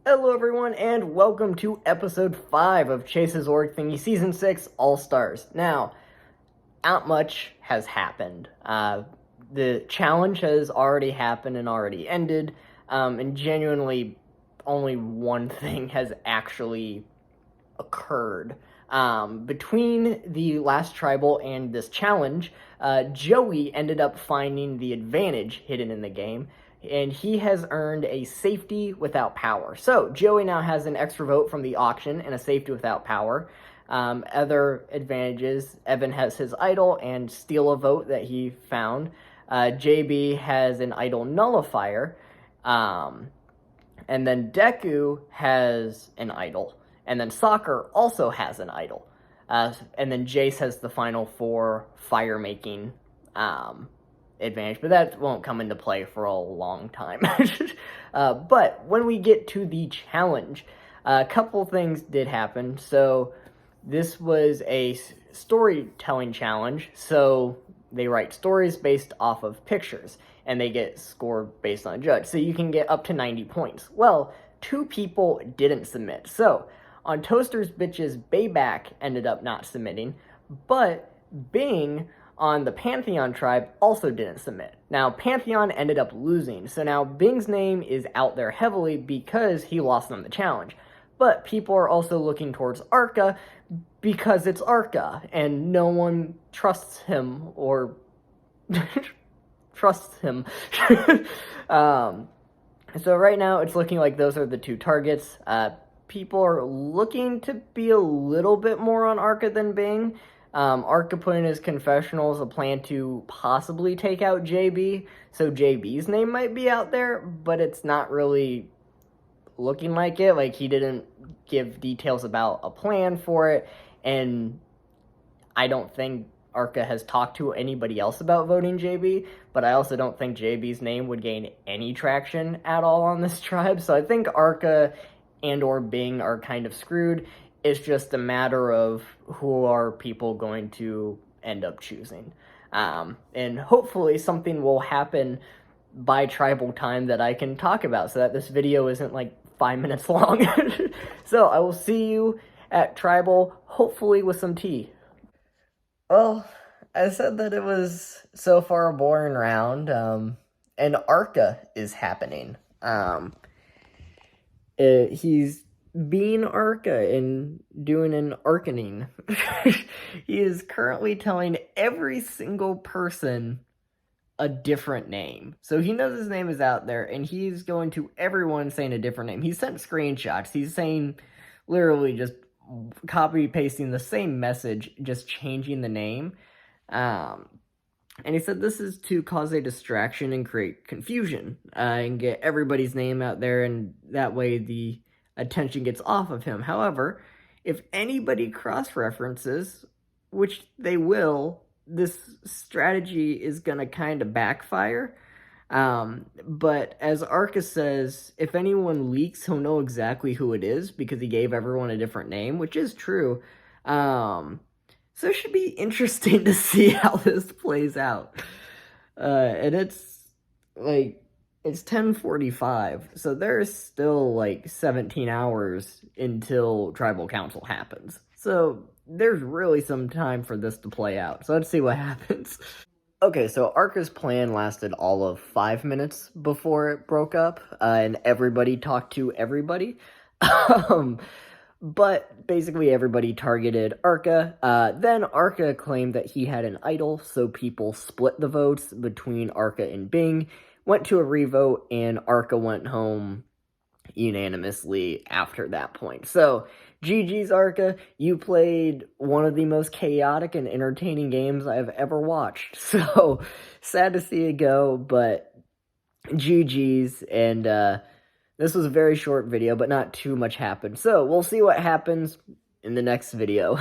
Hello everyone, and welcome to episode 5 of Chase's Org Thingy Season 6 All-Stars. Now, not much has happened. The challenge has already happened and already ended, and genuinely only one thing has actually occurred. Between the last tribal and this challenge, Joey ended up finding the advantage hidden in the game, and he has earned a safety without power. So Joey now has an extra vote from the auction and a safety without power. Other advantages, Evan has his idol and steal a vote that he found. JB has an idol nullifier. And then Deku has an idol. And then Soccer also has an idol. And then Jace has the final 4 fire making advantage, but that won't come into play for a long time. But when we get to the challenge, a couple things did happen. So this was a storytelling challenge, so they write stories based off of pictures, and they get scored based on a judge. So you can get up to 90 points. Well, 2 people didn't submit. So on Toaster's Bitches, Bayback ended up not submitting, but Bing on the Pantheon tribe also didn't submit. Now, Pantheon ended up losing, so now Bing's name is out there heavily because he lost on the challenge. But people are also looking towards Arca because it's Arca, and no one trusts him or trusts him. So right now, it's looking like those are the 2 targets. People are looking to be a little bit more on Arca than Bing. Arca put in his confessionals a plan to possibly take out JB, so JB's name might be out there, but it's not really looking like it. Like, he didn't give details about a plan for it, and I don't think Arca has talked to anybody else about voting JB, but I also don't think JB's name would gain any traction at all on this tribe, so I think Arca and or Bing are kind of screwed. It's just a matter of who are people going to end up choosing. And hopefully something will happen by tribal time that I can talk about so that this video isn't like 5 minutes long. So I will see you at tribal, hopefully with some tea. Well, I said that it was so far a boring round, and Arca is happening. He's being Arca and doing an arcaning. He is currently telling every single person a different name. So he knows his name is out there, and he's going to everyone saying a different name. He sent screenshots. He's saying, literally just copy-pasting the same message, just changing the name. And he said this is to cause a distraction and create confusion, and get everybody's name out there, and that way the attention gets off of him. However, if anybody cross-references, which they will, this strategy is going to kind of backfire. But as Arca says, if anyone leaks, he'll know exactly who it is because he gave everyone a different name, which is true. So it should be interesting to see how this plays out. And it's like, it's 10:45, so there's still like 17 hours until Tribal Council happens. So there's really some time for this to play out. So let's see what happens. Okay, so Arca's plan lasted all of 5 minutes before it broke up, and everybody talked to everybody. But basically everybody targeted Arca. Then Arca claimed that he had an idol, so people split the votes between Arca and Bing, went to a revote, and Arca went home unanimously after that point. So, GG's Arca, you played one of the most chaotic and entertaining games I've ever watched. So, sad to see it go, but GG's, and this was a very short video, but not too much happened. So, we'll see what happens in the next video.